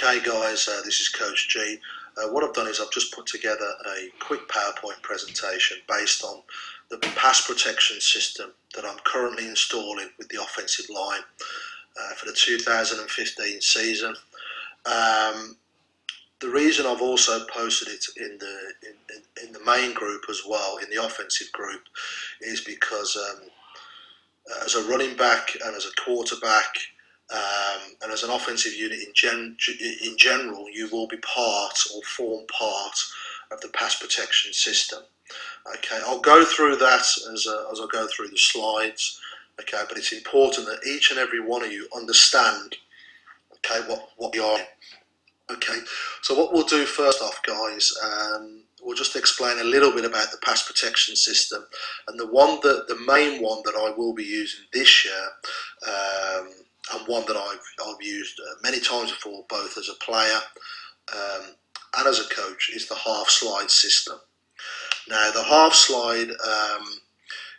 Okay guys, this is Coach G. What I've done is I've just put together a quick PowerPoint presentation based on the pass protection system that I'm currently installing with the offensive line for the 2015 season. The reason I've also posted it in the main group as well, in the offensive group, is because as a running back and as a quarterback and as an offensive unit in general, you will be part or form part of the pass protection system. Okay, I'll go through that as I go through the slides. Okay, but it's important that each and every one of you understand, okay, what you are. Okay, so what we'll do first off, guys, we'll just explain a little bit about the pass protection system, and the main one that I will be using this year, and one that I've used many times before, both as a player and as a coach, is the half slide system. Now, the half slide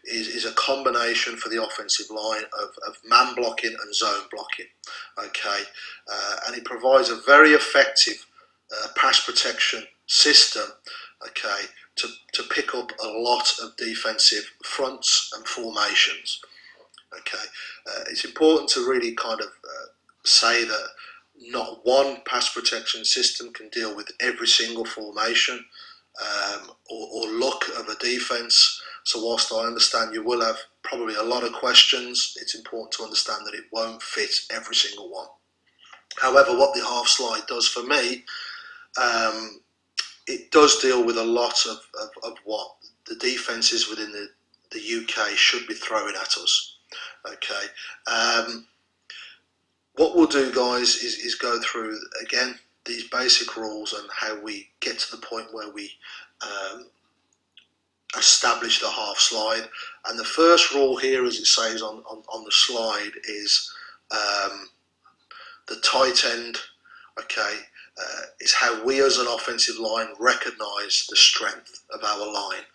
is a combination for the offensive line of man blocking and zone blocking. Okay, and it provides a very effective pass protection system. Okay, to pick up a lot of defensive fronts and formations. Okay, it's important to really kind of say that not one pass protection system can deal with every single formation or look of a defense. So whilst I understand you will have probably a lot of questions, it's important to understand that it won't fit every single one. However, what the half slide does for me, it does deal with a lot of what the defences within the UK should be throwing at us. Okay, what we'll do, guys, is go through again these basic rules and how we get to the point where we establish the half slide. And the first rule here, as it says on the slide, is the tight end. Okay, is how we as an offensive line recognise the strength of our line.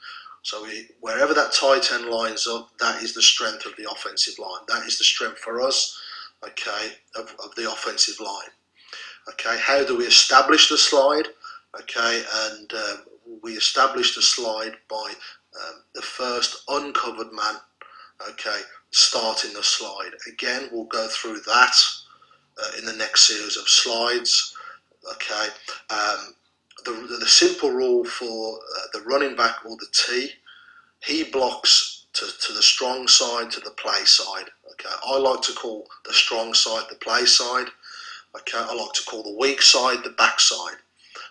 So wherever that tight end lines up, that is the strength of the offensive line. That is the strength for us, okay, of the offensive line. Okay, how do we establish the slide? Okay, and we establish the slide by the first uncovered man, okay, starting the slide. Again, we'll go through that in the next series of slides. Okay, the simple rule for the running back or the T, he blocks to the strong side, to the play side. Okay, I like to call the strong side the play side. Okay, I like to call the weak side the back side.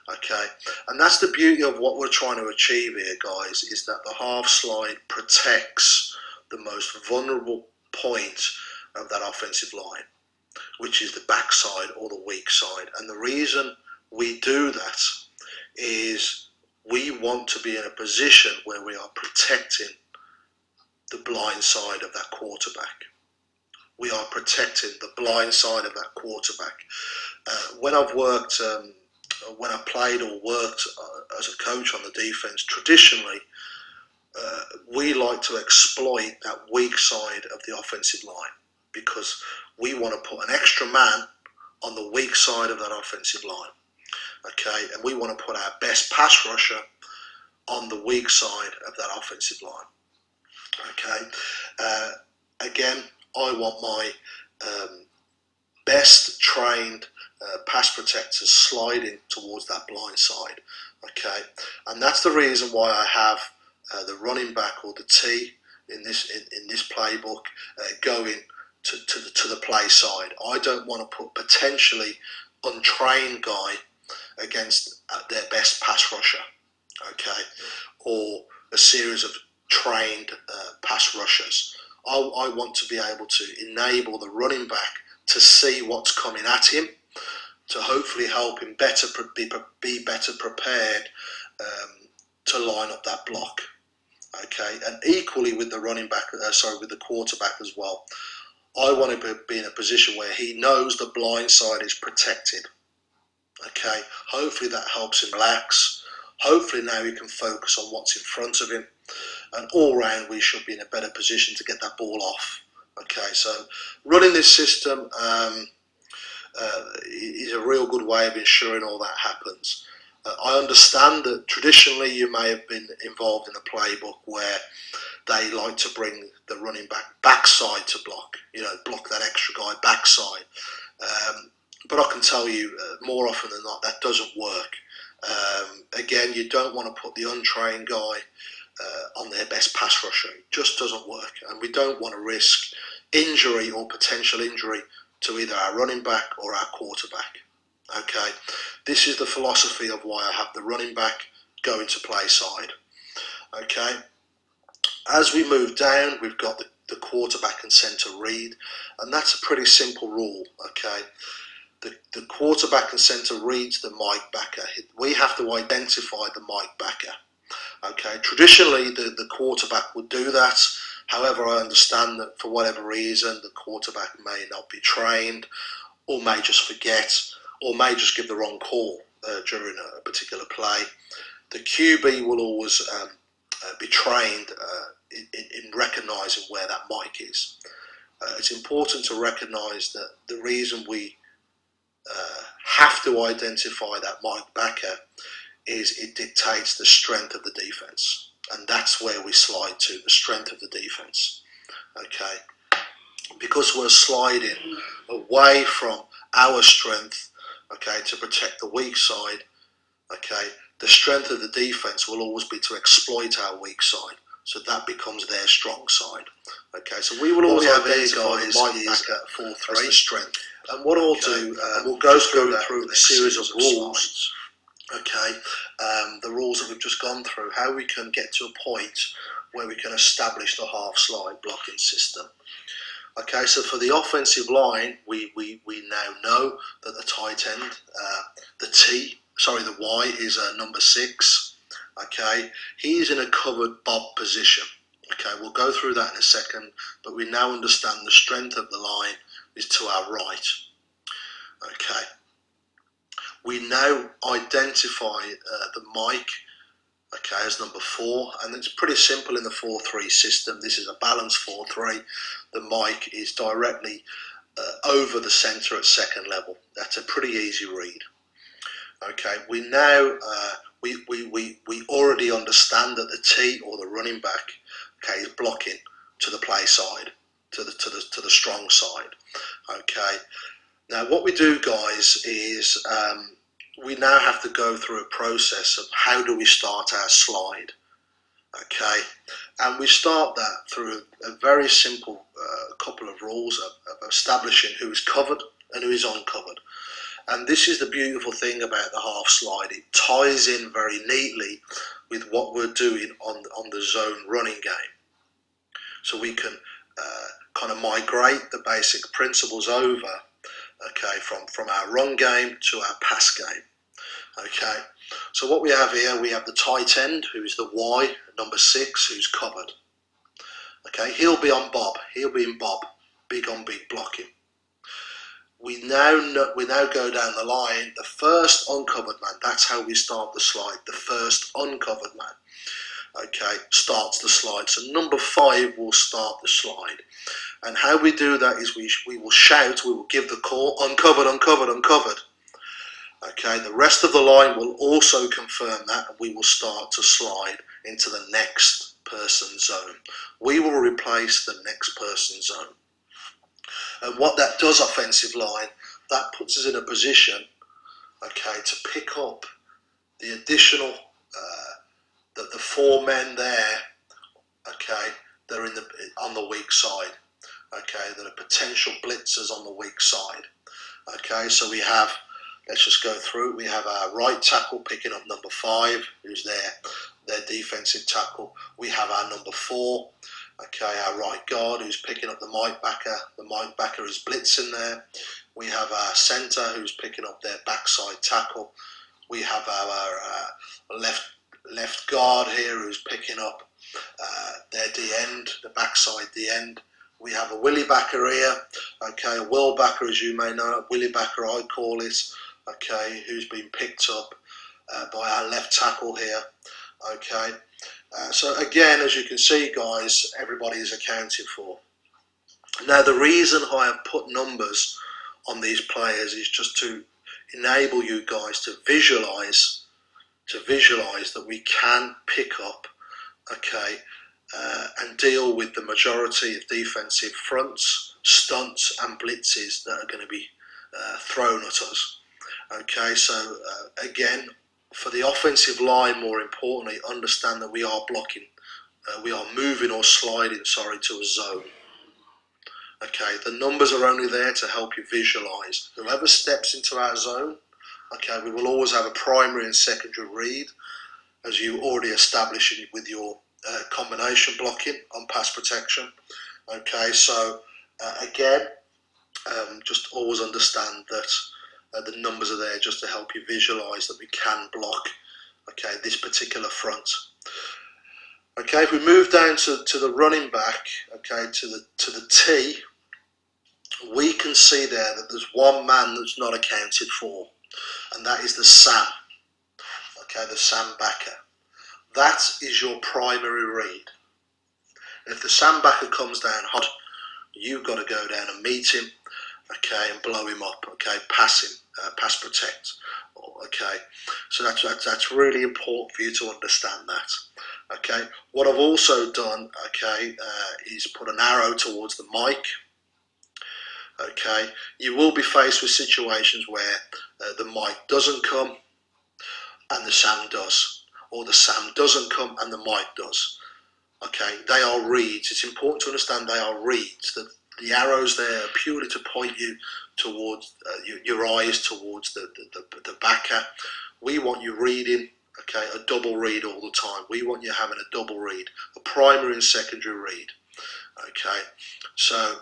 Okay, and that's the beauty of what we're trying to achieve here, guys, is that the half slide protects the most vulnerable point of that offensive line, which is the back side or the weak side. And the reason we do that is we want to be in a position where we are protecting the blind side of that quarterback. We are protecting the blind side of that quarterback. When I've worked, when I played or worked as a coach on the defense, traditionally, we like to exploit that weak side of the offensive line because we want to put an extra man on the weak side of that offensive line. Okay, and we want to put our best pass rusher on the weak side of that offensive line. Okay, again, I want my best trained pass protectors sliding towards that blind side. Okay, and that's the reason why I have the running back or the T in this playbook going to the play side. I don't want to put potentially untrained guy against their best pass rusher, okay, or a series of trained pass rushers. I want to be able to enable the running back to see what's coming at him, to hopefully help him be better prepared to line up that block. Okay, and equally with the running back, with the quarterback as well. I want to be in a position where he knows the blind side is protected. Okay, hopefully that helps him relax. Hopefully now he can focus on what's in front of him, and all round we should be in a better position to get that ball off. Okay, so running this system, is a real good way of ensuring all that happens. I understand that traditionally you may have been involved in a playbook where they like to bring the running back backside to block, block that extra guy backside. But I can tell you more often than not that doesn't work. Again, you don't want to put the untrained guy on their best pass rusher. It just doesn't work, and we don't want to risk injury or potential injury to either our running back or our quarterback. Okay, this is the philosophy of why I have the running back go into play side. Okay, as we move down, we've got the quarterback and center read, and that's a pretty simple rule. Okay, the quarterback and center reads the Mike backer. We have to identify the Mike backer. Okay, traditionally the quarterback would do that. However, I understand that for whatever reason the quarterback may not be trained, or may just forget, or may just give the wrong call during a particular play. The QB will always be trained in recognising where that Mike is. It's important to recognise that the reason we have to identify that Mike backer is it dictates the strength of the defense, and that's where we slide to, the strength of the defense. Okay, because we're sliding away from our strength, okay, to protect the weak side. Okay, the strength of the defense will always be to exploit our weak side, so that becomes their strong side. Okay, so we will always identify the Mike backer as the strength. And what I'll do, we'll go through a series of rules. Okay, the rules that we've just gone through, how we can get to a point where we can establish the half slide blocking system. Okay, so for the offensive line, we now know that the tight end, the Y is number 6. Okay, he's in a covered bob position. Okay, we'll go through that in a second, but we now understand the strength of the line is to our right. Okay. We now identify the Mike, okay, as number 4, and it's pretty simple in the 4-3 system. This is a balanced 4-3. The Mike is directly over the centre at second level. That's a pretty easy read. Okay, we now we already understand that the T, or the running back, okay, is blocking to the play side, to the strong side. Okay. Now, what we do, guys, is we now have to go through a process of how do we start our slide, okay? And we start that through a very simple couple of rules of establishing who is covered and who is uncovered. And this is the beautiful thing about the half slide. It ties in very neatly with what we're doing on the zone running game. So we can kind of migrate the basic principles over, okay, from our run game to our pass game. Okay, so what we have here, we have the tight end, who's the Y, number 6, who's covered. Okay, he'll be on Bob. He'll be in Bob, big on big blocking. We now go down the line. The first uncovered man. That's how we start the slide. The first uncovered man. Okay, starts the slide. So number 5 will start the slide. And how we do that is we will shout, we will give the call, uncovered, uncovered, uncovered. Okay, the rest of the line will also confirm that, and we will start to slide into the next person's zone. We will replace the next person's zone. And what that does, offensive line, that puts us in a position, okay, to pick up the additional, the 4 men there, okay, that are on the weak side. Okay, that are potential blitzers on the weak side. Okay, so we have, let's just go through. We have our right tackle picking up number 5, who's their defensive tackle. We have our number 4, okay, our right guard, who's picking up the Mike backer. The Mike backer is blitzing there. We have our centre, who's picking up their backside tackle. We have our left guard here, who's picking up their D end, the backside D end. We have a Willie backer here, okay, a Will backer, as you may know, Willie backer I call it, okay, who's been picked up by our left tackle here, okay. So again, as you can see, guys, everybody is accounted for. Now, the reason I have put numbers on these players is just to enable you guys to visualize that we can pick up, okay, and deal with the majority of defensive fronts, stunts and blitzes that are going to be thrown at us. Okay, so again, for the offensive line, more importantly, understand that we are blocking, we are moving or sliding, to a zone. Okay, the numbers are only there to help you visualize. Whoever steps into our zone, okay, we will always have a primary and secondary read, as you already established with your combination blocking on pass protection. Okay, so again, just always understand that the numbers are there just to help you visualize that we can block, okay, this particular front. Okay, if we move down to the running back, okay, to the T, we can see there that there's one man that's not accounted for, and that is the Sam. Okay, the Sam backer. That is your primary read. And if the Sam backer comes down hot, you've got to go down and meet him, okay, and blow him up, okay, pass him, pass protect, okay. So that's really important for you to understand that. Okay, what I've also done, okay, is put an arrow towards the mic. Okay, you will be faced with situations where the mic doesn't come and the Sam does, or the Sam doesn't come and the mic does. Okay, they are reads. It's important to understand they are reads. That the arrows there are purely to point you towards your eyes towards the backer. We want you reading, okay, a double read all the time. We want you having a double read, a primary and secondary read. Okay, so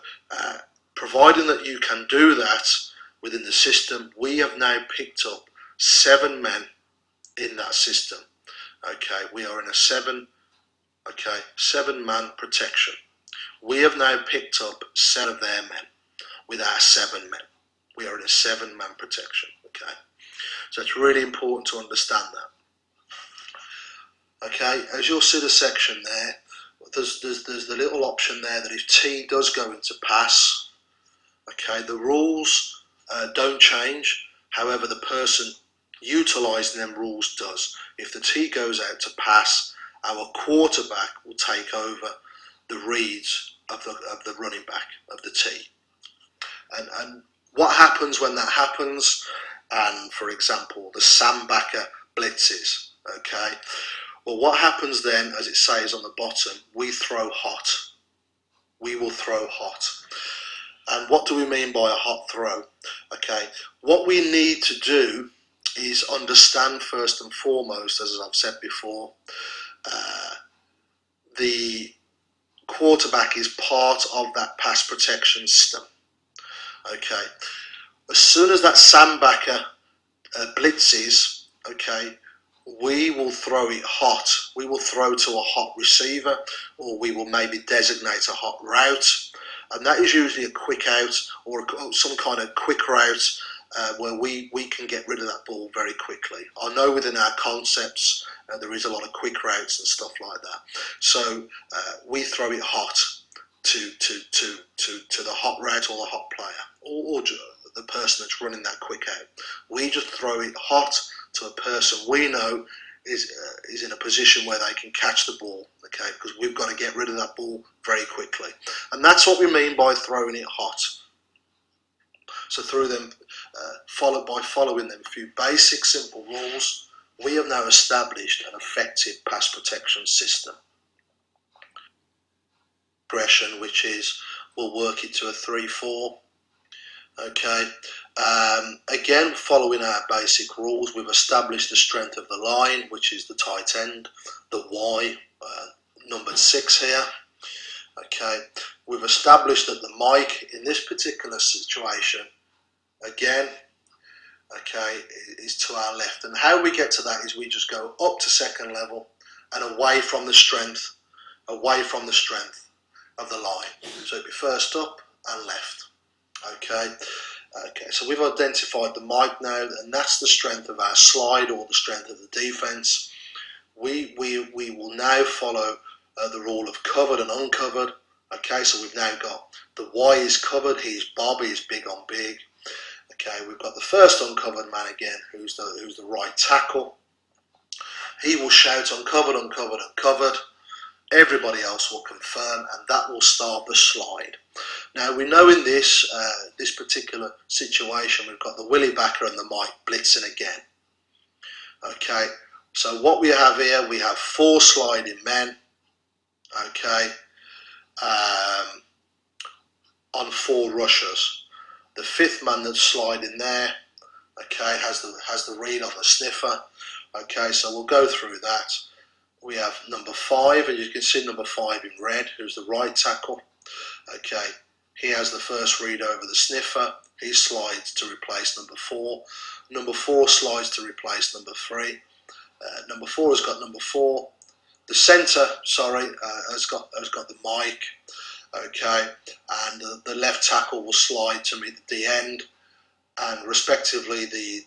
providing that you can do that within the system, we have now picked up 7 men in that system. Okay, we are in a 7-man protection. We have now picked up 7 of their men with our 7 men. We are in a 7-man protection. Okay, so it's really important to understand that. Okay, as you'll see the section there, there's the little option there that if T does go into pass, okay, the rules don't change. However, the person utilising them rules does. If the T goes out to pass, our quarterback will take over the reads of the running back of the T. And what happens when that happens? And for example, the Sam backer blitzes. Okay. Well, what happens then, as it says on the bottom, we throw hot. We will throw hot. And what do we mean by a hot throw? Okay, what we need to do is understand first and foremost, as I've said before, the quarterback is part of that pass protection system. Okay, as soon as that Sam backer blitzes, okay, we will throw it hot. We will throw to a hot receiver, or we will maybe designate a hot route, and that is usually a quick out or some kind of quick route where we can get rid of that ball very quickly. I know within our concepts there is a lot of quick routes and stuff like that, so we throw it hot to the hot route or the hot player or the person that's running that quick out. We just throw it hot to a person we know is in a position where they can catch the ball, okay, because we've got to get rid of that ball very quickly. And that's what we mean by throwing it hot. So through them, following them few basic simple rules, we have now established an effective pass protection system. Progression, which is, we'll work it to a 3-4. Okay, again, following our basic rules, we've established the strength of the line, which is the tight end, the Y, numbered 6 here. Okay, we've established that the mic in this particular situation, again, okay, is to our left. And how we get to that is we just go up to second level and away from the strength of the line. So it'd be first up and left. Okay, so we've identified the mic now, and that's the strength of our slide or the strength of the defense. We will now follow the rule of covered and uncovered. Okay, so we've now got the Y is covered, he's Bob, he's big on big. Okay, we've got the first uncovered man again, who's the right tackle. He will shout uncovered, uncovered, uncovered. Everybody else will confirm, and that will start the slide. Now we know in this particular situation we've got the Willie backer and the Mike blitzing again. Okay, so what we have here, we have 4 sliding men. Okay, on 4 rushers. The 5th man that's sliding there, okay, has the read on the sniffer. Okay, so we'll go through that. We have number 5, and you can see number 5 in red, who's the right tackle. Okay, he has the first read over the sniffer. He slides to replace number 4. Number 4 slides to replace number 3. Number 4 has got number 4. The centre, has got the mic. Okay, and the left tackle will slide to meet the D end, and respectively the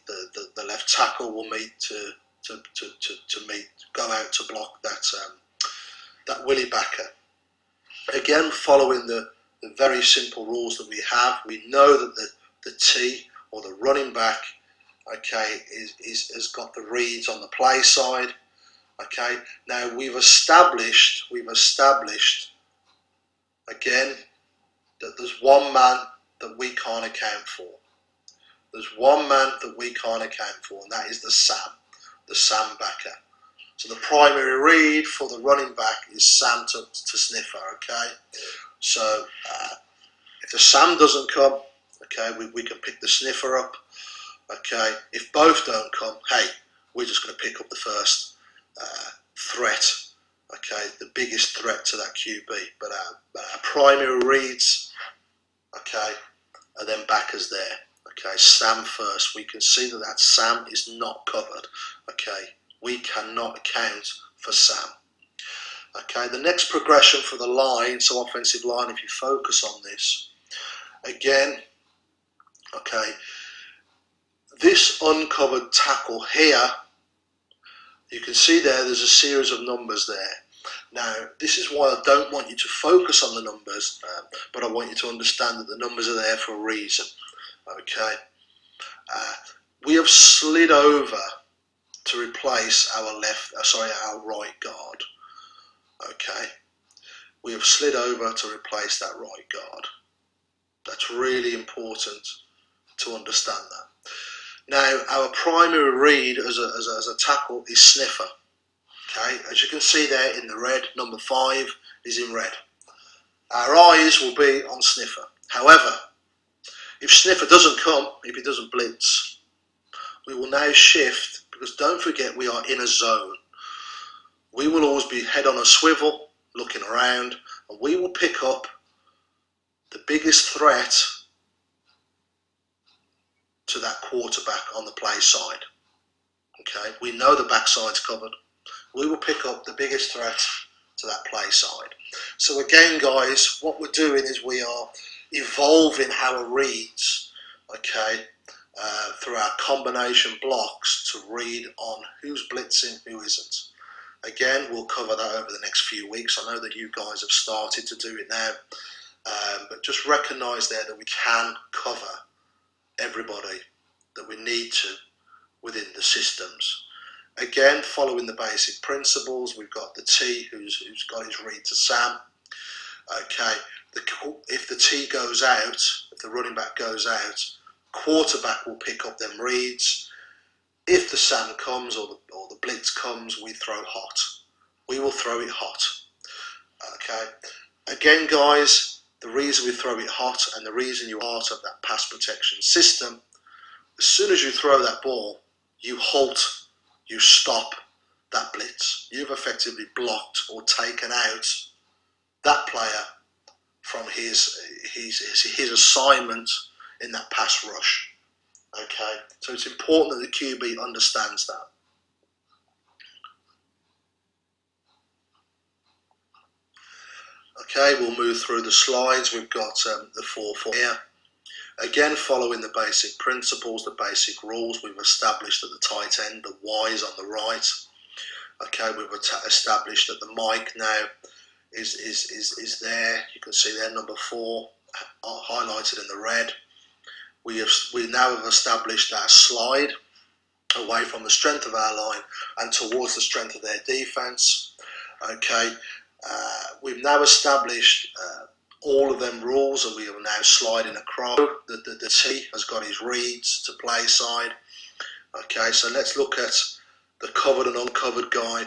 left tackle will meet to go out to block that Willie backer. Again, following the very simple rules that we have, we know that the T, or the running back, okay, has got the reads on the play side. Okay, now we've established again that there's one man that we can't account for. There's one man that we can't account for, and that is the Sam backer. So the primary read for the running back is Sam to sniffer. Okay, so if the Sam doesn't come, okay, we can pick the sniffer up. Okay, if both don't come, hey, we're just going to pick up the first threat. Okay, the biggest threat to that QB. But our primary reads, okay, are then backers there. Okay, Sam first. We can see that Sam is not covered. Okay, we cannot account for Sam. Okay, the next progression for the line, so offensive line, if you focus on this, again, okay, this uncovered tackle here, you can see there's a series of numbers there. Now, this is why I don't want you to focus on the numbers, but I want you to understand that the numbers are there for a reason. Okay, we have slid over to replace our right guard. Okay, we have slid over to replace that right guard. That's really important to understand that. Now, our primary read as a tackle is sniffer. Okay, as you can see there in the red, number 5 is in red. Our eyes will be on sniffer. However, if sniffer doesn't come, if he doesn't blitz, we will now shift, because don't forget we are in a zone. We will always be head on a swivel, looking around, and we will pick up the biggest threat to that quarterback on the play side. Okay, we know the backside's covered. We will pick up the biggest threat to that play side. So again, guys, what we're doing is we are evolving our reads, okay, through our combination blocks to read on who's blitzing, who isn't. Again, we'll cover that over the next few weeks. I know that you guys have started to do it now, but just recognise there that we can cover everybody that we need to within the systems. Again, following the basic principles, we've got the T who's got his read to Sam. Okay, if the T goes out, if the running back goes out, quarterback will pick up them reads. If the Sam comes or the blitz comes, we throw hot. We will throw it hot. Okay, again, guys, the reason we throw it hot and the reason you're part of that pass protection system, as soon as you throw that ball, you halt, you stop that blitz. You've effectively blocked or taken out that player from his assignment in that pass rush. Okay, so it's important that the QB understands that. Okay, we'll move through the slides. We've got the 4-4 here. Again, following the basic principles, the basic rules, we've established that the tight end, the Y, is on the right. Okay, we've established that the mic now is there. You can see there, number 4, highlighted in the red. we now have established our slide away from the strength of our line and towards the strength of their defence. Okay, we've now established all of them rules, and we are now sliding across. The T has got his reads to play side. Okay, so let's look at the covered and uncovered guy.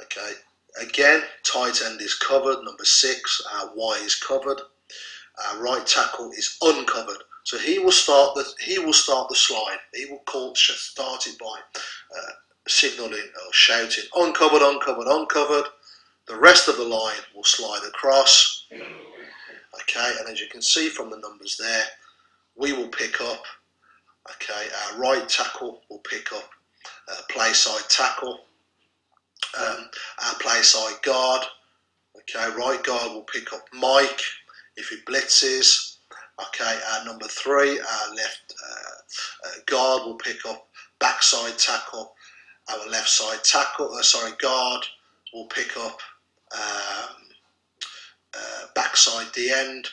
Okay, again, tight end is covered, number 6. Our Y is covered. Our right tackle is uncovered. So he will start the slide. He will start it by signalling or shouting uncovered, uncovered, uncovered. The rest of the line will slide across. Okay, and as you can see from the numbers there, we will pick up. Okay, our right tackle will pick up play side tackle. Our play side guard. Okay, right guard will pick up Mike if he blitzes. Okay, our number 3, our left guard will pick up backside tackle. Our left side tackle, guard will pick up backside D end,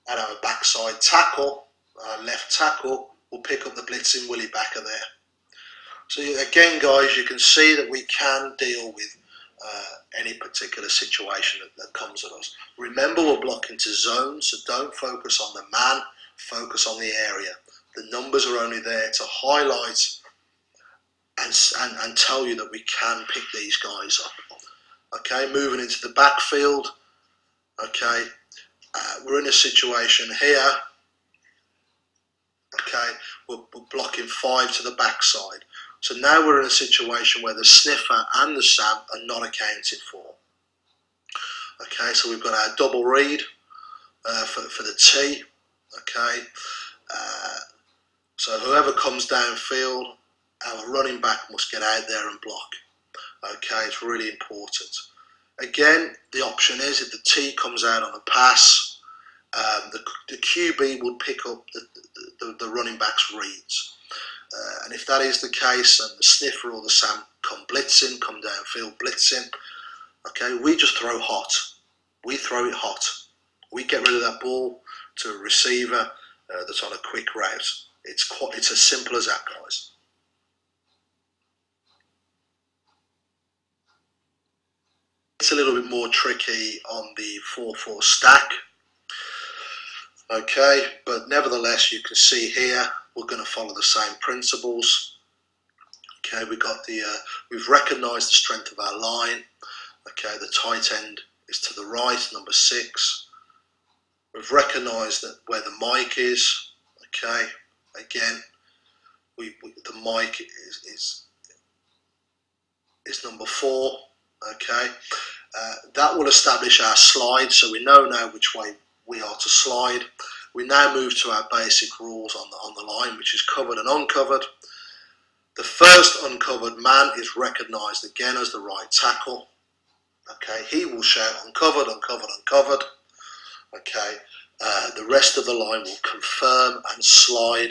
and our backside tackle, our left tackle, will pick up the blitzing Willie backer there. So again, guys, you can see that we can deal with any particular situation that comes at us. Remember, we're blocking to zones, so don't focus on the man, focus on the area. The numbers are only there to highlight and tell you that we can pick these guys up. Okay, moving into the backfield. Okay, we're in a situation here. Okay, we're blocking 5 to the backside. So now we're in a situation where the sniffer and the SAM are not accounted for. Okay, so we've got our double read for the T. Okay, so whoever comes downfield, our running back must get out there and block. Okay, it's really important. Again, the option is if the T comes out on a pass, the QB would pick up the running back's reads. And if that is the case, and the sniffer or the SAM come blitzing, come downfield blitzing, okay, we just throw hot. We throw it hot. We get rid of that ball to a receiver that's on a quick route. It's as simple as that, guys. It's a little bit more tricky on the 4-4 stack. Okay, but nevertheless, you can see here we're going to follow the same principles. Okay, we've recognised the strength of our line. Okay, the tight end is to the right, number 6. We've recognised that where the mic is. Okay, again, the mic is number 4. Okay, that will establish our slide, so we know now which way we are to slide. We now move to our basic rules on the line, which is covered and uncovered. The first uncovered man is recognised again as the right tackle. Okay, he will shout uncovered, uncovered, uncovered. Okay, the rest of the line will confirm and slide.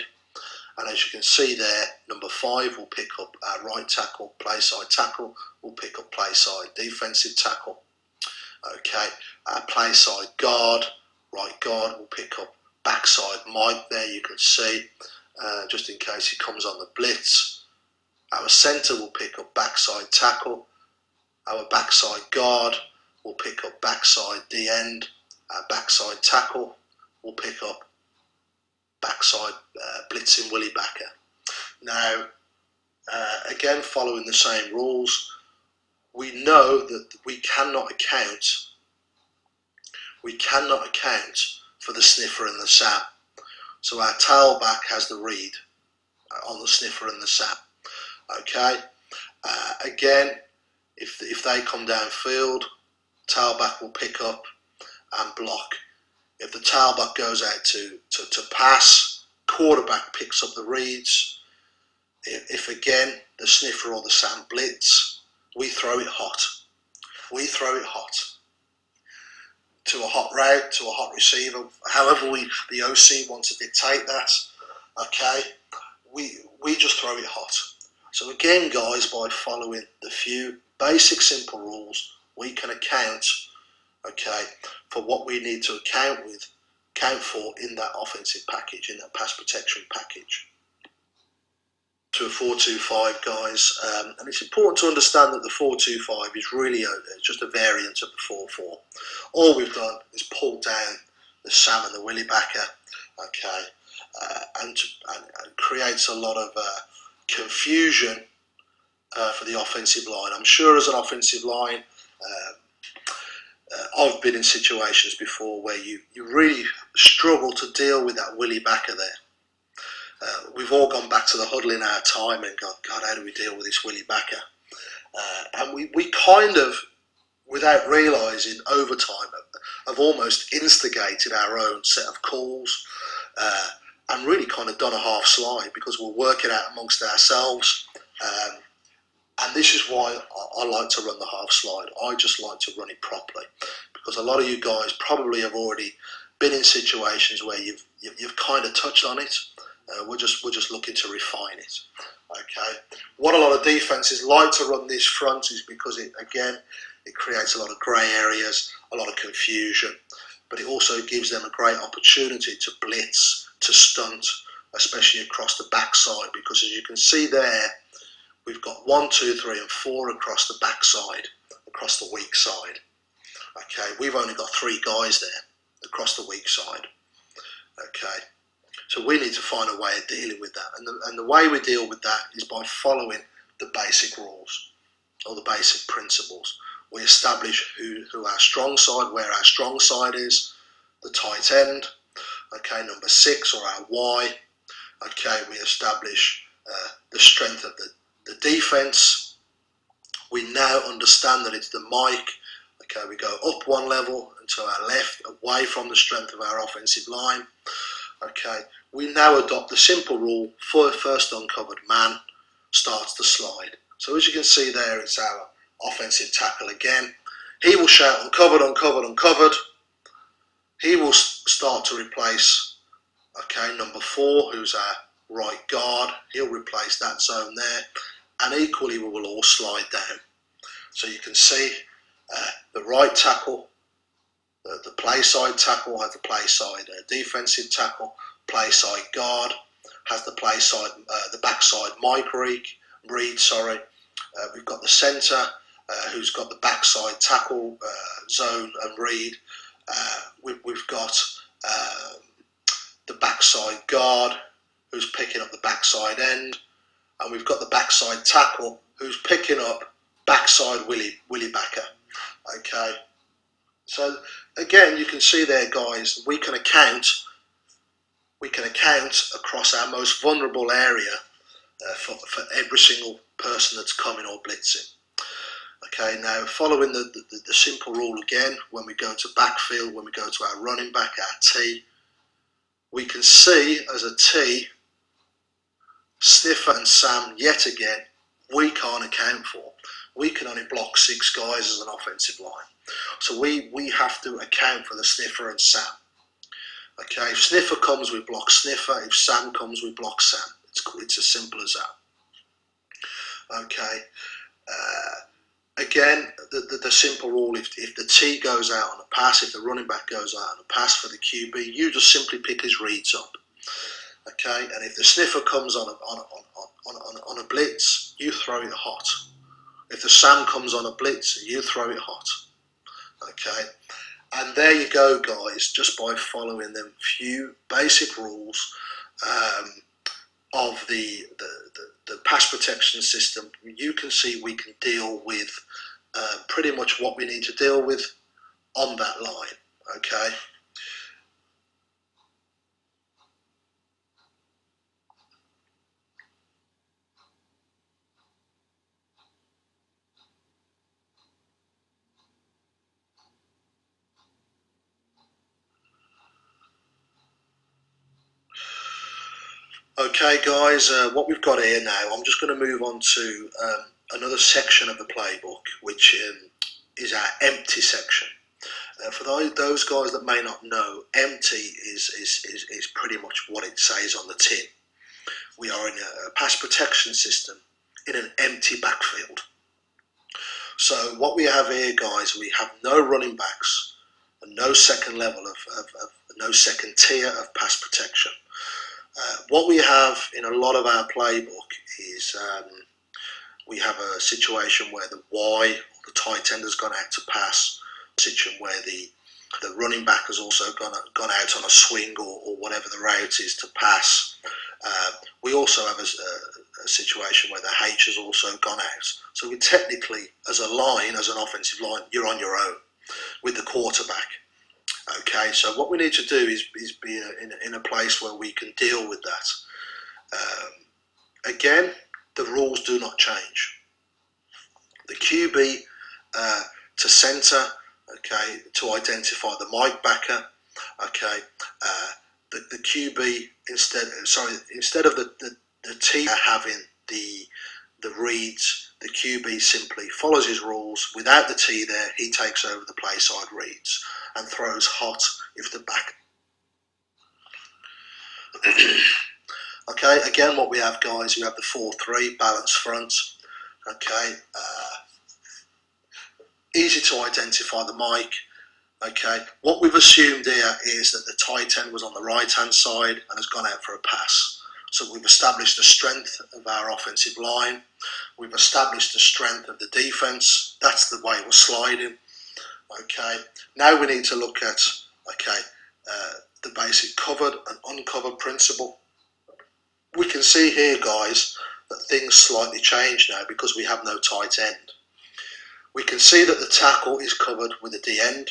And as you can see there, number 5 will pick up our right tackle, play side tackle will pick up play side defensive tackle. Okay, our play side guard, right guard will pick up backside Mike there, you can see, just in case he comes on the blitz. Our centre will pick up backside tackle. Our backside guard will pick up backside D end. Our backside tackle will pick up backside blitzing Willie backer. Now, again, following the same rules, we know that we cannot account for the sniffer and the SAM. So our tailback has the read on the sniffer and the SAM. Okay, again, if they come downfield, tailback will pick up and block. If the tailback goes out to pass, quarterback picks up the reads. If again the sniffer or the SAM blitz, we throw it hot. We throw it hot to a hot route, to a hot receiver, however the OC wants to dictate that. Okay, we just throw it hot. So again, guys, by following the few basic simple rules, we can account, okay, for what we need to account account for in that offensive package, in that pass protection package. To a 4-2-5, guys, and it's important to understand that the 4-2-5 is really just a variant of the 4-4. All we've done is pull down the Sam and the Willie backer, okay, and creates a lot of confusion for the offensive line. I'm sure as an offensive line, I've been in situations before where you really struggle to deal with that Willie backer there. We've all gone back to the huddle in our time and gone, God, how do we deal with this Willie backer? And we kind of, without realising, over time, have almost instigated our own set of calls and really kind of done a half slide because we'll work it out amongst ourselves. And this is why I like to run the half slide. I just like to run it properly because a lot of you guys probably have already been in situations where you've kind of touched on it. We're just looking to refine it. Okay. What a lot of defenses like to run this front is because it creates a lot of grey areas, a lot of confusion, but it also gives them a great opportunity to blitz, to stunt, especially across the backside. Because as you can see there, we've got 1, 2, 3, and 4 across the backside, across the weak side. Okay. We've only got 3 guys there across the weak side. Okay. So we need to find a way of dealing with that. And the way we deal with that is by following the basic rules or the basic principles. We establish who our strong side, where our strong side is, the tight end, okay, number 6 or our Y. Okay, we establish the strength of the defense. We now understand that it's the mic. Okay, we go up 1 level and to our left, away from the strength of our offensive line. Okay, we now adopt the simple rule for first uncovered man starts the slide. So as you can see there, it's our offensive tackle again. He will shout uncovered, uncovered, uncovered. He will start to replace, okay, number 4, who's our right guard. He'll replace that zone there. And equally, we will all slide down. So you can see the right tackle, the play side tackle has the play side defensive tackle, play side guard has the play side, the backside Mike Reed. We've got the centre who's got the backside tackle zone and read. We've got the backside guard who's picking up the backside end, and we've got the backside tackle who's picking up backside Willie backer. Okay. So again, you can see there, guys, we can account across our most vulnerable area for every single person that's coming or blitzing. Okay, now following the simple rule again, when we go to backfield, when we go to our running back, our T, we can see as a T, Sniffer and Sam, yet again, we can't account for. We can only block 6 guys as an offensive line. So we have to account for the Sniffer and Sam. Okay, if Sniffer comes, we block Sniffer. If Sam comes, we block Sam. It's as simple as that. Okay. Again, the simple rule, if the T goes out on a pass, if the running back goes out on a pass for the QB, you just simply pick his reads up. Okay, and if the Sniffer comes on a blitz, you throw it hot. If the Sam comes on a blitz, you throw it hot. Okay, and there you go, guys, just by following them few basic rules of the pass protection system, you can see we can deal with pretty much what we need to deal with on that line. Okay. Okay, guys, what we've got here now, I'm just going to move on to another section of the playbook, which is our empty section. For those guys that may not know, empty is pretty much what it says on the tin. We are in a pass protection system in an empty backfield. So what we have here, guys, we have no running backs no second level of no second tier of pass protection. What we have in a lot of our playbook is we have a situation where the Y, the tight end, has gone out to pass, a situation where the running back has also gone out on a swing or whatever the route is to pass. We also have a situation where the H has also gone out. So we technically, as a line, as an offensive line, you're on your own with the quarterback. Okay, so what we need to do is be in a place where we can deal with that. Again, the rules do not change. The QB to centre, okay, to identify the Mike backer, okay. The QB instead of the T having the reads, the QB simply follows his rules. Without the T there, he takes over the play side reads and throws hot if the back. Okay, again, what we have, guys, we have the 4-3 balanced front. Okay, easy to identify the Mike. Okay, what we've assumed here is that the tight end was on the right hand side and has gone out for a pass. So we've established the strength of our offensive line. We've established the strength of the defense. That's the way we're sliding. Okay, now we need to look at the basic covered and uncovered principle. We can see here, guys, that things slightly change now because we have no tight end. We can see that the tackle is covered with a D end.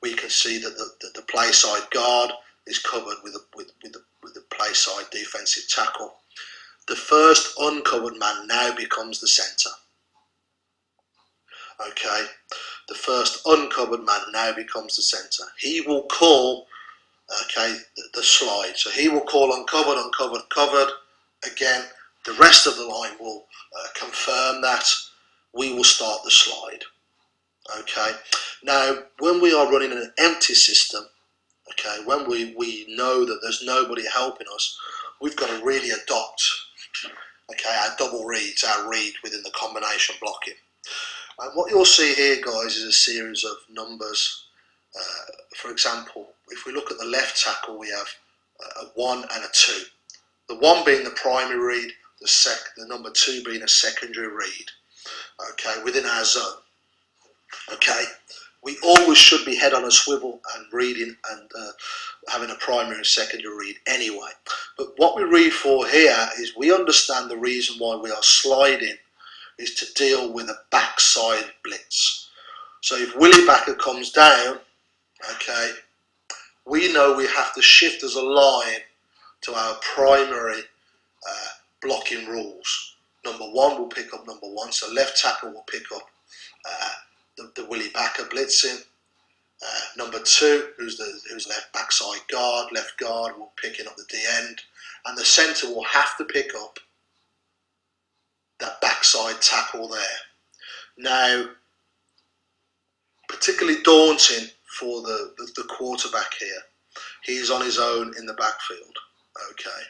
We can see that the play side guard is covered with the play side defensive tackle. The first uncovered man now becomes the centre. Okay, the first uncovered man now becomes the centre. He will call, okay, the slide. So he will call uncovered, uncovered, covered. Again, the rest of the line will confirm that. We will start the slide. Okay, now when we are running an empty system, okay, when we know that there's nobody helping us, we've got to really adopt, okay, our double reads, our read within the combination blocking. And what you'll see here, guys, is a series of numbers. For example, if we look at the left tackle, we have a 1 and a 2. The 1 being the primary read, the number 2 being a secondary read, okay, within our zone. Okay, we always should be head on a swivel and reading and having a primary and secondary read anyway. But what we read for here is we understand the reason why we are sliding is to deal with a backside blitz. So if Willie Backer comes down, okay, we know we have to shift as a line to our primary blocking rules. Number 1 will pick up number 1, so left tackle will pick up the Willie Backer blitzing. Number 2, who's left backside guard, left guard, will picking up the D end, and the centre will have to pick up that backside tackle there. Now, particularly daunting for the quarterback here. He's on his own in the backfield. Okay.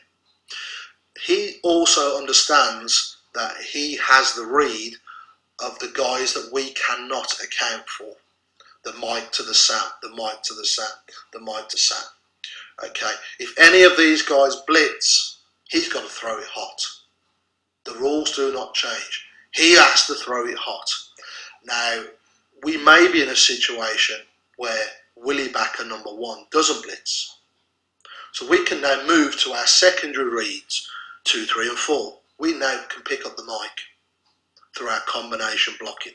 He also understands that he has the read of the guys that we cannot account for. The Mike to the Sam, the Mike to the Sam, the Mike to Sam. Okay, if any of these guys blitz, he's got to throw it hot. The rules do not change. He has to throw it hot. Now, we may be in a situation where Willie Backer number 1 doesn't blitz. So we can now move to our secondary reads, 2, 3 and 4. We now can pick up the Mike through our combination blocking.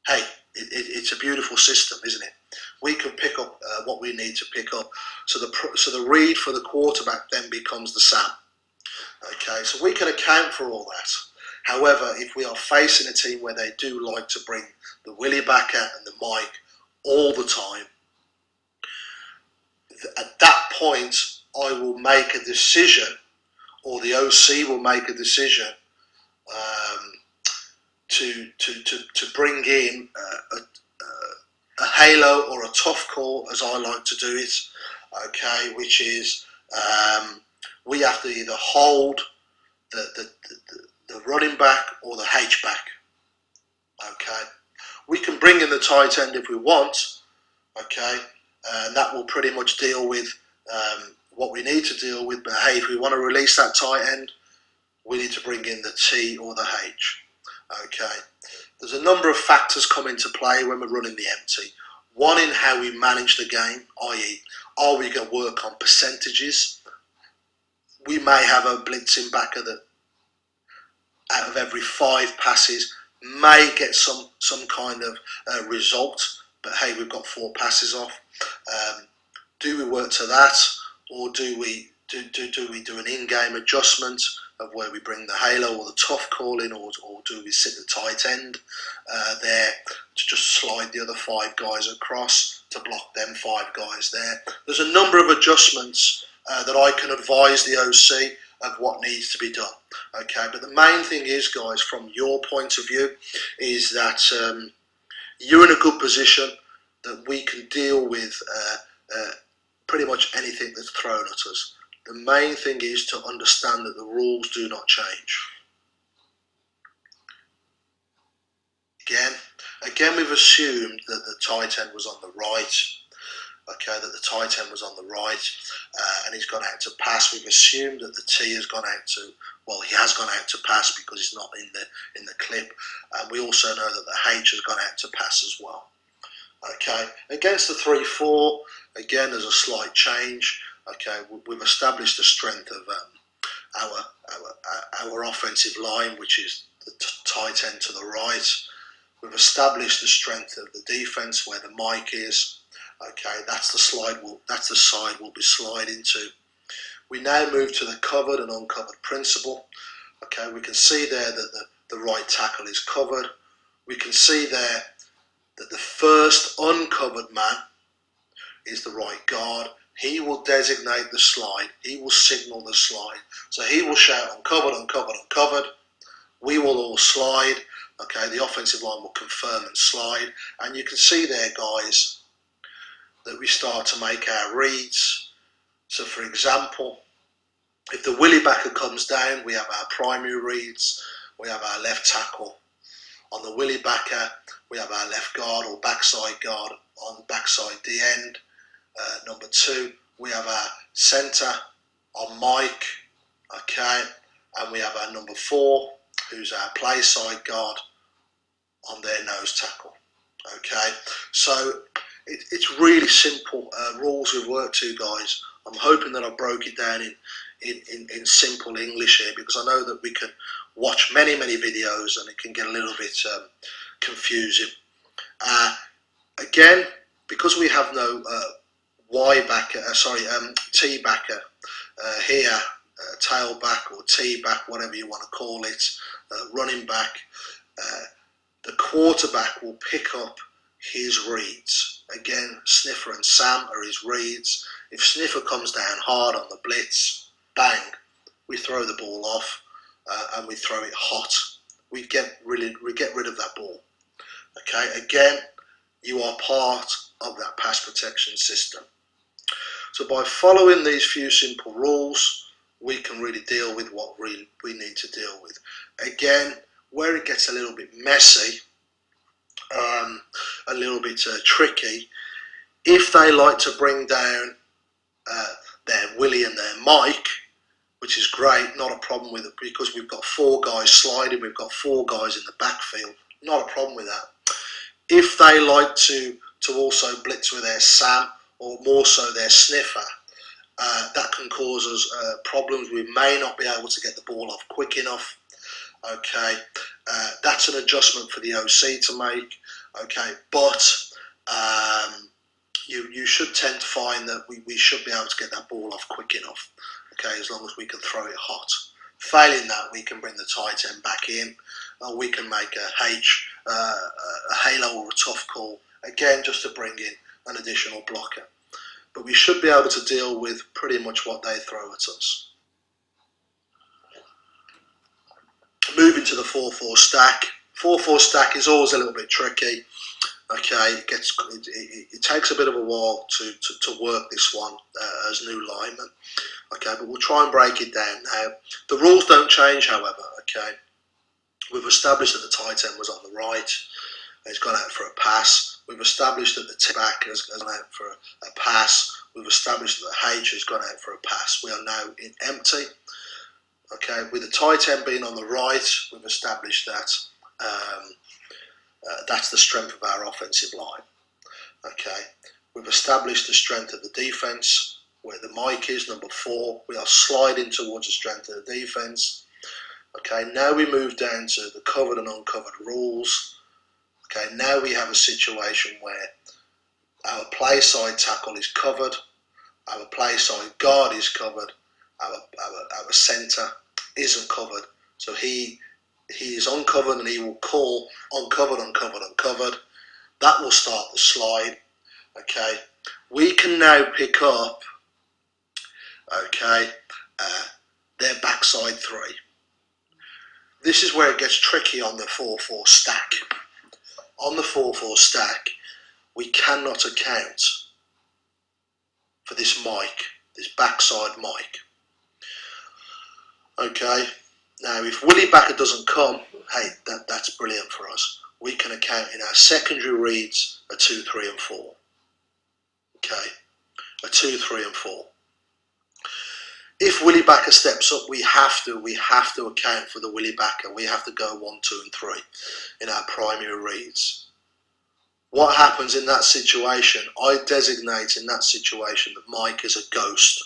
Hey, it's a beautiful system, isn't it? We can pick up what we need to pick up. So the read for the quarterback then becomes the Sam. Okay, so we can account for all that. However, if we are facing a team where they do like to bring the Willie Backer and the Mike all the time, at that point I will make a decision, or the OC will make a decision to bring in a halo or a tough call, as I like to do it, okay, which is we have to either hold the running back or the H back. Okay, we can bring in the tight end if we want, okay, and that will pretty much deal with what we need to deal with. But hey, if we want to release that tight end, we need to bring in the T or the H. Okay, there's a number of factors come into play when we're running the empty. One, in how we manage the game, i.e., are we going to work on percentages? We may have a blitzing backer that out of every 5 passes may get some kind of result, but hey, we've got 4 passes off. Do we work to that, or do we do an in-game adjustment of where we bring the halo or the tough call in, or do we sit the tight end there to just slide the other 5 guys across to block them 5 guys there? There's a number of adjustments that I can advise the OC of what needs to be done. Okay, but the main thing is, guys, from your point of view, is that you're in a good position that we can deal with pretty much anything that's thrown at us. The main thing is to understand that the rules do not change. Again, we've assumed that the tight end was on the right. Okay, that the tight end was on the right, and he's gone out to pass. We've assumed that the T has gone out to, well, he has gone out to pass because he's not in the clip. And we also know that the H has gone out to pass as well. Okay, against the 3-4, again, there's a slight change. Okay, we've established the strength of our offensive line, which is the tight end to the right. We've established the strength of the defense where the mic is. Okay, that's the side we'll be sliding to. We now move to the covered and uncovered principle. Okay, we can see there that the right tackle is covered. We can see there that the first uncovered man is the right guard. He will designate the slide. He will signal the slide. So he will shout uncovered, uncovered, uncovered. We will all slide. Okay, the offensive line will confirm and slide. And you can see there, guys, that we start to make our reads. So for example, if the Willie backer comes down, we have our primary reads. We have our left tackle. On the Willie backer, we have our left guard or backside guard on backside D end. Number 2, we have our centre on Mike. Okay, and we have our number 4, who's our play side guard, on their nose tackle. Okay, so it's really simple rules we've worked to, guys. I'm hoping that I broke it down in simple English here, because I know that we can watch many videos and it can get a little bit confusing. Again, because we have no T backer here, tailback or T back, whatever you want to call it, running back, the quarterback will pick up his reads. Again, Sniffer and Sam are his reads. If Sniffer comes down hard on the blitz, bang, we throw the ball off and we throw it hot. We get rid of that ball. Okay, again, you are part of that pass protection system. So by following these few simple rules, we can really deal with what we need to deal with. Again, where it gets a little bit messy, a little bit tricky, if they like to bring down their Willie and their Mike, which is great, not a problem with it, because we've got 4 guys sliding, we've got 4 guys in the backfield, not a problem with that. If they like to also blitz with their Sam, or more so their Sniffer, that can cause us problems. We may not be able to get the ball off quick enough. Okay, that's an adjustment for the OC to make. Okay, but you should tend to find that we should be able to get that ball off quick enough. Okay, as long as we can throw it hot. Failing that, we can bring the tight end back in, or we can make a halo or a tough call, again, just to bring in an additional blocker. But we should be able to deal with pretty much what they throw at us. Moving to the 4-4 stack. 4-4 stack is always a little bit tricky. Okay, it takes a bit of a while to work this one as new linemen. Okay, but we'll try and break it down now. The rules don't change, however. Okay, we've established that the tight end was on the right. He's gone out for a pass. We've established that the T back has gone out for a pass. We've established that the H has gone out for a pass. We are now in empty. Okay, with the tight end being on the right, we've established that that's the strength of our offensive line. Okay, we've established the strength of the defense, where the mic is, number 4. We are sliding towards the strength of the defense. Okay, now we move down to the covered and uncovered rules. Okay, now we have a situation where our play side tackle is covered, our play side guard is covered, our centre isn't covered. So he is uncovered and he will call uncovered, uncovered, uncovered. That will start the slide. Okay, we can now pick up, okay, their backside 3. This is where it gets tricky on the 4-4 stack. On the 4-4 stack, we cannot account for this mic, this backside mic. Okay, now if Willie Backer doesn't come, hey, that's brilliant for us. We can account in our secondary reads a 2, 3 and 4. Okay, a 2, 3 and 4. If Willie Backer steps up, we have to account for the Willie Backer. We have to go 1, 2 and 3 in our primary reads. What happens in that situation? I designate in that situation that Mike is a ghost.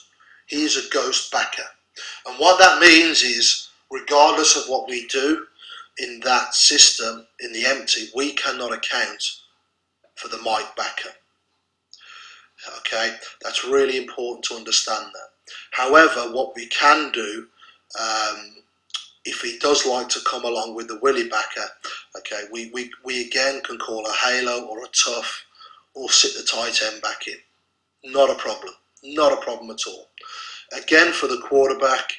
He is a ghost backer. And what that means is, regardless of what we do in that system, in the empty, we cannot account for the Mike backer. Okay, that's really important to understand that. However, what we can do, if he does like to come along with the Willie backer, okay, we again can call a halo or a tough or sit the tight end back in. Not a problem. Not a problem at all. Again, for the quarterback,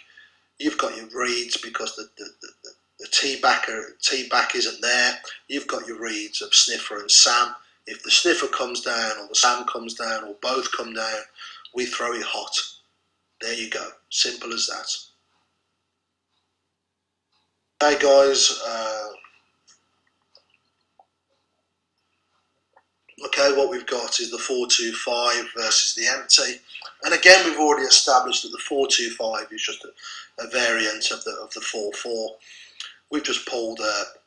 you've got your reads because the T-back isn't there. You've got your reads of Sniffer and Sam. If the Sniffer comes down or the Sam comes down or both come down, we throw it hot. There you go. Simple as that. Hey guys, okay, what we've got is the 4-2-5 versus the empty. And again, we've already established that the 4-2-5 is just a variant of the 4-4. We've just pulled,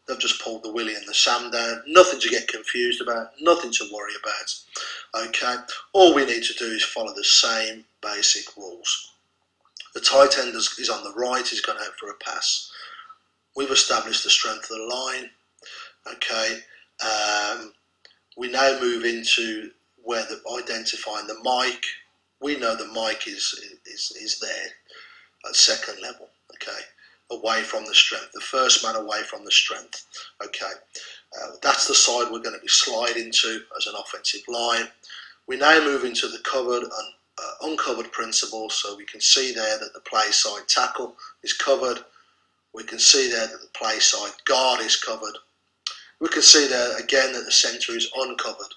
they've just pulled the Willie and the Sam down. Nothing to get confused about, nothing to worry about. Okay, all we need to do is follow the same basic rules. The tight end is on the right, he's gone out for a pass. We've established the strength of the line. Okay, we now move into where identifying the mic. We know the mic is there at second level. Okay, away from the strength, the first man away from the strength. Okay, that's the side we're going to be sliding to as an offensive line. We now move into the covered and uncovered principle, so we can see there that the play side tackle is covered. We can see there that the play side guard is covered. We can see there again that the centre is uncovered.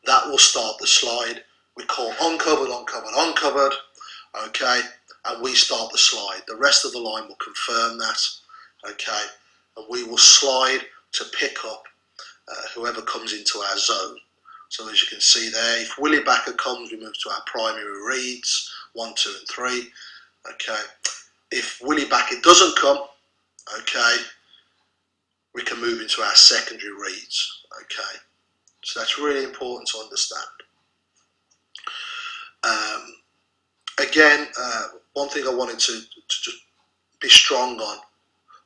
That will start the slide. We call uncovered, uncovered, uncovered. Okay, and we start the slide. The rest of the line will confirm that. Okay, and we will slide to pick up whoever comes into our zone. So as you can see there, if Willie Backer comes, we move to our primary reads, 1, 2 and 3. Okay, if Willie Backer doesn't come, okay, we can move into our secondary reads. Okay, so that's really important to understand. Again, one thing I wanted to just be strong on,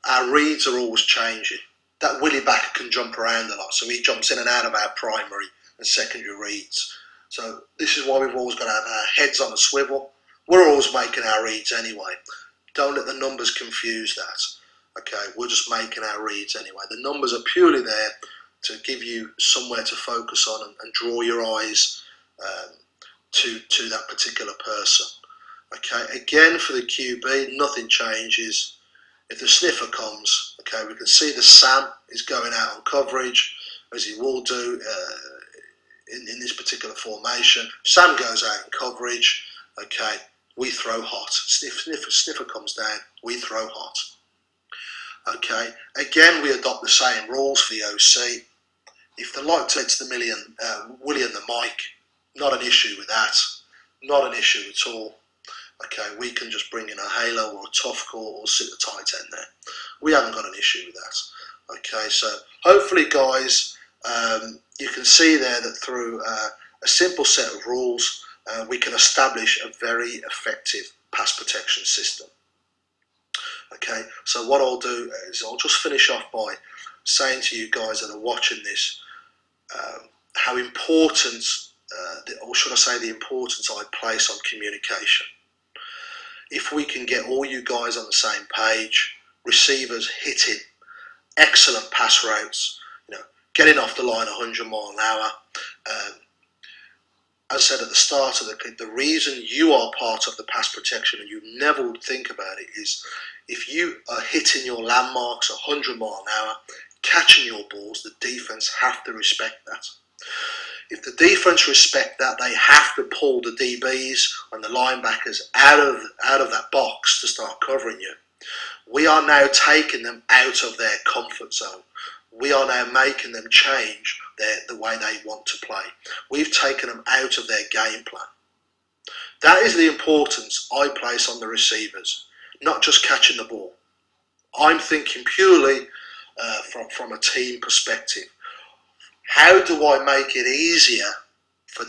our reads are always changing. That Willie Backer can jump around a lot, so he jumps in and out of our primary and secondary reads. So this is why we've always got to have our heads on a swivel. We're always making our reads anyway. Don't let the numbers confuse that. Okay, we're just making our reads anyway. The numbers are purely there to give you somewhere to focus on and draw your eyes to that particular person. Okay, again for the QB, nothing changes. If the Sniffer comes, okay, we can see the Sam is going out on coverage, as he will do in this particular formation. Sam goes out in coverage, okay, we throw hot. Sniffer comes down, we throw hot. Okay, again we adopt the same rules for the OC. If the light hits the Willie and the Mike, not an issue with that. Not an issue at all. Okay, we can just bring in a halo or a tough core or sit the tight end there. We haven't got an issue with that. Okay, so hopefully, guys, you can see there that through a simple set of rules, we can establish a very effective pass protection system. Okay, so what I'll do is I'll just finish off by saying to you guys that are watching this how important, or should I say the importance I place on communication. If we can get all you guys on the same page, receivers hitting excellent pass routes, getting off the line 100 mile an hour. As I said at the start of the clip, the reason you are part of the pass protection and you never would think about it is if you are hitting your landmarks 100 mile an hour, catching your balls, the defense have to respect that. If the defense respect that, they have to pull the DBs and the linebackers out of that box to start covering you. We are now taking them out of their comfort zone. We are now making them change the way they want to play. We've taken them out of their game plan. That is the importance I place on the receivers, not just catching the ball. I'm thinking purely from a team perspective. How do I make it easier for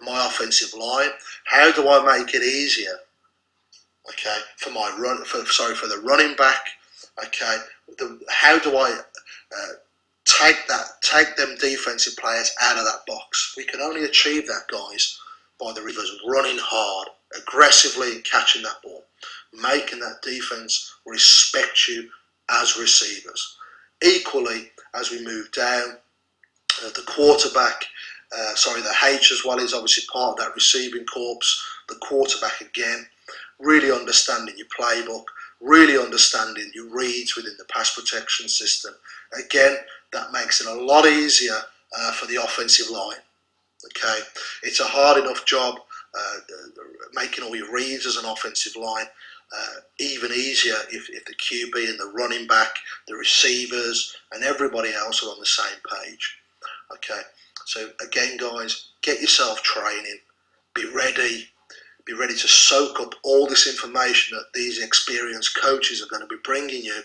my offensive line? How do I make it easier? Okay, for the running back. Okay, how do I take them defensive players out of that box? We can only achieve that, guys, by the receivers running hard, aggressively, and catching that ball, making that defense respect you as receivers. Equally, as we move down, the quarterback, the H as well is obviously part of that receiving corps. The quarterback again, really understanding your playbook, really understanding your reads within the pass protection system. Again, that makes it a lot easier for the offensive line. Okay, it's a hard enough job making all your reads as an offensive line. Even easier if the QB and the running back, the receivers, and everybody else are on the same page. Okay, so again, guys, get yourself training. Be ready to soak up all this information that these experienced coaches are going to be bringing you.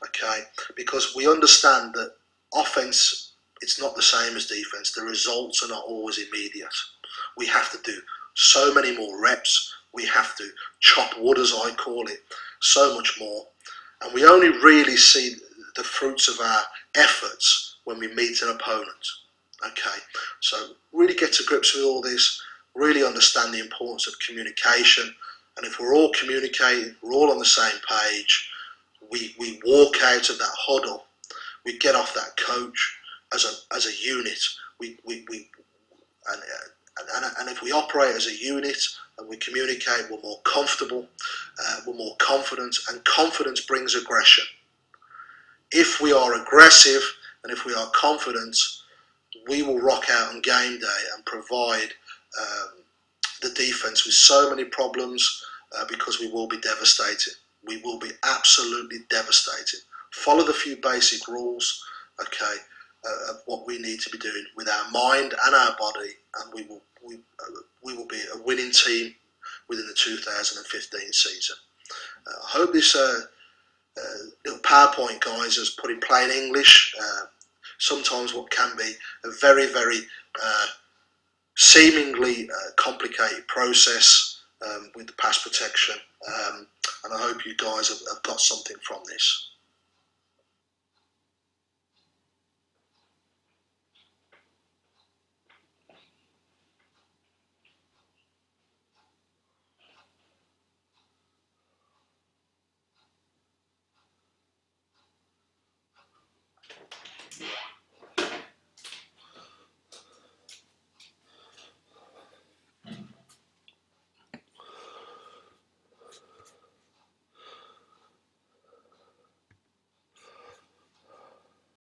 Okay, because we understand that offense, it's not the same as defense. The results are not always immediate. We have to do so many more reps. We have to chop wood, as I call it, so much more. And we only really see the fruits of our efforts when we meet an opponent. Okay, so really get to grips with all this, really understand the importance of communication, and if we're all communicating, we're all on the same page, we walk out of that huddle, we get off that coach as a unit, and if we operate as a unit and we communicate, we're more comfortable, we're more confident, and confidence brings aggression. If we are aggressive and if we are confident, we will rock out on game day and provide the defense with so many problems because we will be devastated. We will be absolutely devastated. Follow the few basic rules, okay, of what we need to be doing with our mind and our body, and we will be a winning team within the 2015 season. I hope this little PowerPoint, guys, has put in plain English sometimes what can be a very, very seemingly complicated process with the pass protection, and I hope you guys have got something from this.